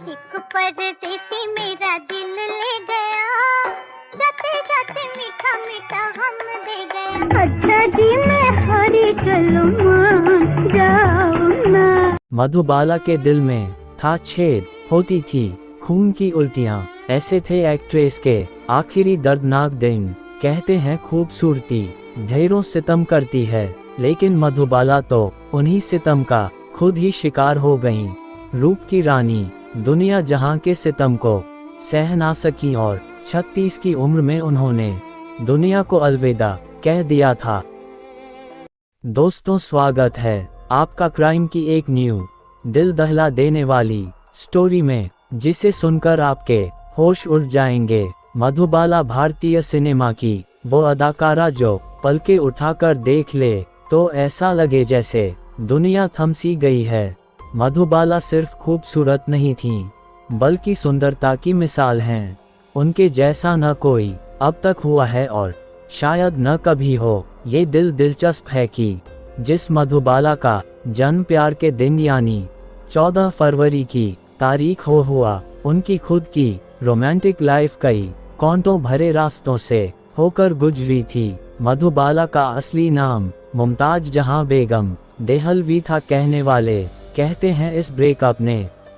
एक परदेसी मेरा दिल ले गया, जाते जाते मीठा मीठा गम दे गया। अच्छा जी मैं हारी चलो मान जाओ ना। मधुबाला के दिल में था छेद, होती थी खून की उल्टियां। ऐसे थे एक्ट्रेस के आखिरी दर्दनाक दिन। कहते हैं खूबसूरती ढेरों सितम करती है, लेकिन मधुबाला तो उन्हीं सितम का खुद ही शिकार हो गईं। रूप की रानी दुनिया जहां के सितम को सह ना सकी और 36 की उम्र में उन्होंने दुनिया को अलविदा कह दिया था। दोस्तों, स्वागत है आपका क्राइम की एक न्यू दिल दहला देने वाली स्टोरी में, जिसे सुनकर आपके होश उड़ जाएंगे। मधुबाला भारतीय सिनेमा की वो अदाकारा जो पलके उठाकर देख ले तो ऐसा लगे जैसे दुनिया थम सी गई है। मधुबाला सिर्फ खूबसूरत नहीं थीं, बल्कि सुंदरता की मिसाल हैं। उनके जैसा न कोई अब तक हुआ है और शायद न कभी हो। ये दिलचस्प है कि जिस मधुबाला का जन्म प्यार के दिन यानी 14 फरवरी की तारीख हुआ, उनकी खुद की रोमांटिक लाइफ कई कांटों भरे रास्तों से होकर गुजरी थी। मधुबाला का असली नाम मुमताज जहां बेगम देहलवी था। कहने वाले कहते हैं इस ब्रेकअप ने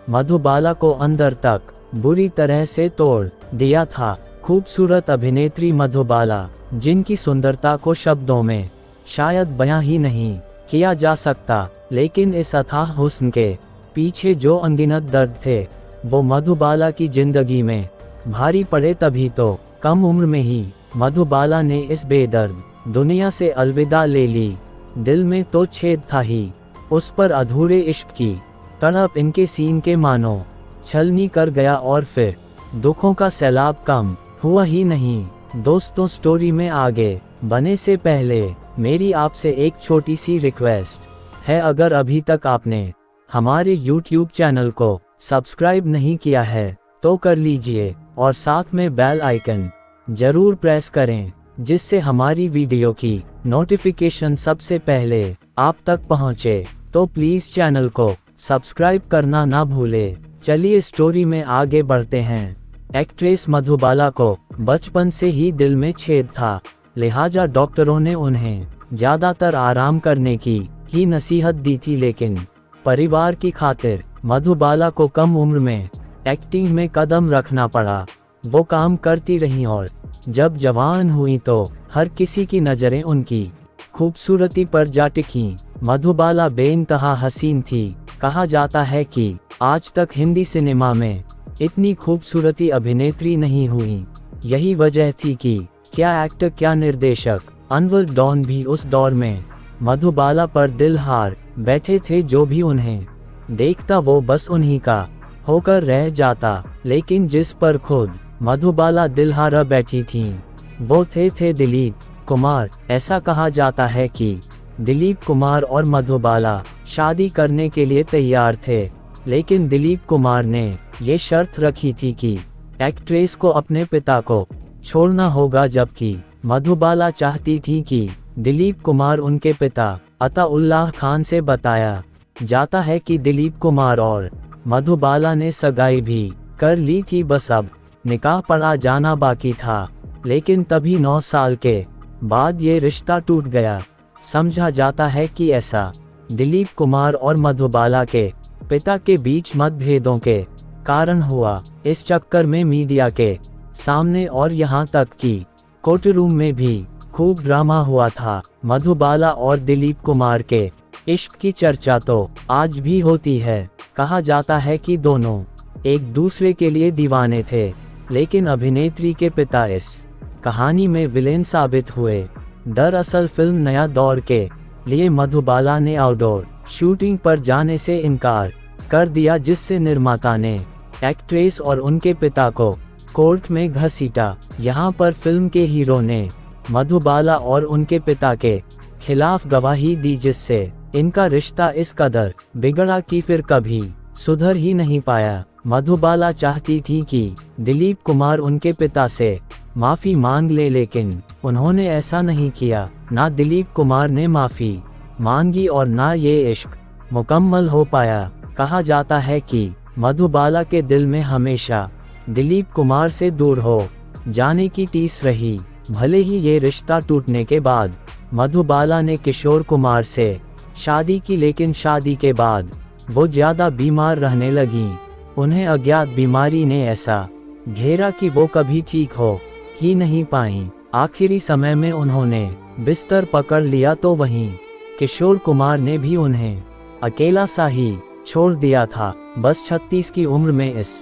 मधुबाला को अंदर तक बुरी तरह से तोड़ दिया था। खूबसूरत अभिनेत्री मधुबाला, जिनकी सुंदरता को शब्दों में शायद बयां ही नहीं किया जा सकता, लेकिन इस अथाह हुस्न के पीछे जो अनगिनत दर्द थे वो मधुबाला की जिंदगी में भारी पड़े। तभी तो कम उम्र में ही मधुबाला ने इस बेदर्द दुनिया से अलविदा ले ली। दिल में तो छेद था ही, उस पर अधूरे इश्क की तड़प इनके सीन के मानो छलनी कर गया और फिर दुखों का सैलाब कम हुआ ही नहीं। दोस्तों, स्टोरी में आगे बढ़ने से पहले मेरी आपसे एक छोटी सी रिक्वेस्ट है। अगर अभी तक आपने हमारे YouTube चैनल को सब्सक्राइब नहीं किया है तो कर लीजिए और साथ में बेल आइकन जरूर प्रेस करें, जिससे हमारी वीडियो की नोटिफिकेशन सबसे पहले आप तक पहुंचे। तो प्लीज चैनल को सब्सक्राइब करना ना भूले। चलिए स्टोरी में आगे बढ़ते हैं। एक्ट्रेस मधुबाला को बचपन से ही दिल में छेद था, लिहाजा डॉक्टरों ने उन्हें ज्यादातर आराम करने की ही नसीहत दी थी। लेकिन परिवार की खातिर मधुबाला को कम उम्र में एक्टिंग में कदम रखना पड़ा। वो काम करती रहीं और जब जवान हुई तो हर किसी की नज़रें उनकी खूबसूरती पर जा टिकीं। मधुबाला बेइंतहा हसीन थी। कहा जाता है कि आज तक हिंदी सिनेमा में इतनी खूबसूरती अभिनेत्री नहीं हुई। यही वजह थी कि क्या एक्टर क्या निर्देशक अनवर डॉन भी उस दौर में मधुबाला पर दिल हार बैठे थे। जो भी उन्हें देखता वो बस उन्हीं का होकर रह जाता। लेकिन जिस पर खुद मधुबाला दिलहारा बैठी थीं, वो थे दिलीप कुमार। ऐसा कहा जाता है कि दिलीप कुमार और मधुबाला शादी करने के लिए तैयार थे, लेकिन दिलीप कुमार ने ये शर्त रखी थी कि एक्ट्रेस को अपने पिता को छोड़ना होगा, जबकि मधुबाला चाहती थी कि दिलीप कुमार उनके पिता अताउल्लाह खान से बताया जाता है कि दिलीप कुमार और मधुबाला ने सगाई भी कर ली थी, बस अब निकाह पढ़ा जाना बाकी था। लेकिन तभी 9 साल के बाद ये रिश्ता टूट गया। समझा जाता है कि ऐसा दिलीप कुमार और मधुबाला के पिता के बीच मतभेदों के कारण हुआ। इस चक्कर में मीडिया के सामने और यहाँ तक कि कोर्ट रूम में भी खूब ड्रामा हुआ था। मधुबाला और दिलीप कुमार के इश्क की चर्चा तो आज भी होती है। कहा जाता है कि दोनों एक दूसरे के लिए दीवाने थे, लेकिन अभिनेत्री के पिता इस कहानी में विलेन साबित हुए। दरअसल फिल्म नया दौर के लिए मधुबाला ने आउटडोर शूटिंग पर जाने से इनकार कर दिया, जिससे निर्माता ने एक्ट्रेस और उनके पिता को कोर्ट में घसीटा। यहाँ पर फिल्म के हीरो ने मधुबाला और उनके पिता के खिलाफ गवाही दी, जिससे इनका रिश्ता इस कदर बिगड़ा कि फिर कभी सुधर ही नहीं पाया। मधुबाला चाहती थी कि दिलीप कुमार उनके पिता से माफ़ी मांग ले, लेकिन उन्होंने ऐसा नहीं किया। ना दिलीप कुमार ने माफ़ी मांगी और ना ये इश्क मुकम्मल हो पाया। कहा जाता है कि मधुबाला के दिल में हमेशा दिलीप कुमार से दूर हो जाने की टीस रही। भले ही ये रिश्ता टूटने के बाद मधुबाला ने किशोर कुमार से शादी की, लेकिन शादी के बाद वो ज़्यादा बीमार रहने लगीं। उन्हें अज्ञात बीमारी ने ऐसा घेरा कि वो कभी ठीक हो ही नहीं पाईं। आखिरी समय में उन्होंने बिस्तर पकड़ लिया तो वहीं किशोर कुमार ने भी उन्हें अकेला सा ही छोड़ दिया था। बस 36 की उम्र में इस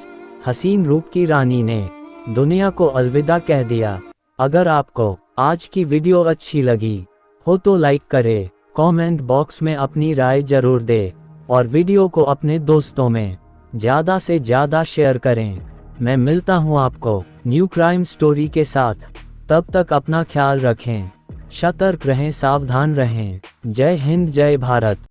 हसीन रूप की रानी ने दुनिया को अलविदा कह दिया। अगर आपको आज की वीडियो अच्छी लगी हो तो लाइक करें, कमेंट बॉक्स में अपनी राय जरूर दें और वीडियो को अपने दोस्तों में ज़्यादा से ज़्यादा शेयर करें। मैं मिलता हूँ आपको न्यू क्राइम स्टोरी के साथ। तब तक अपना ख्याल रखें, सतर्क रहें, सावधान रहें। जय हिंद, जय भारत।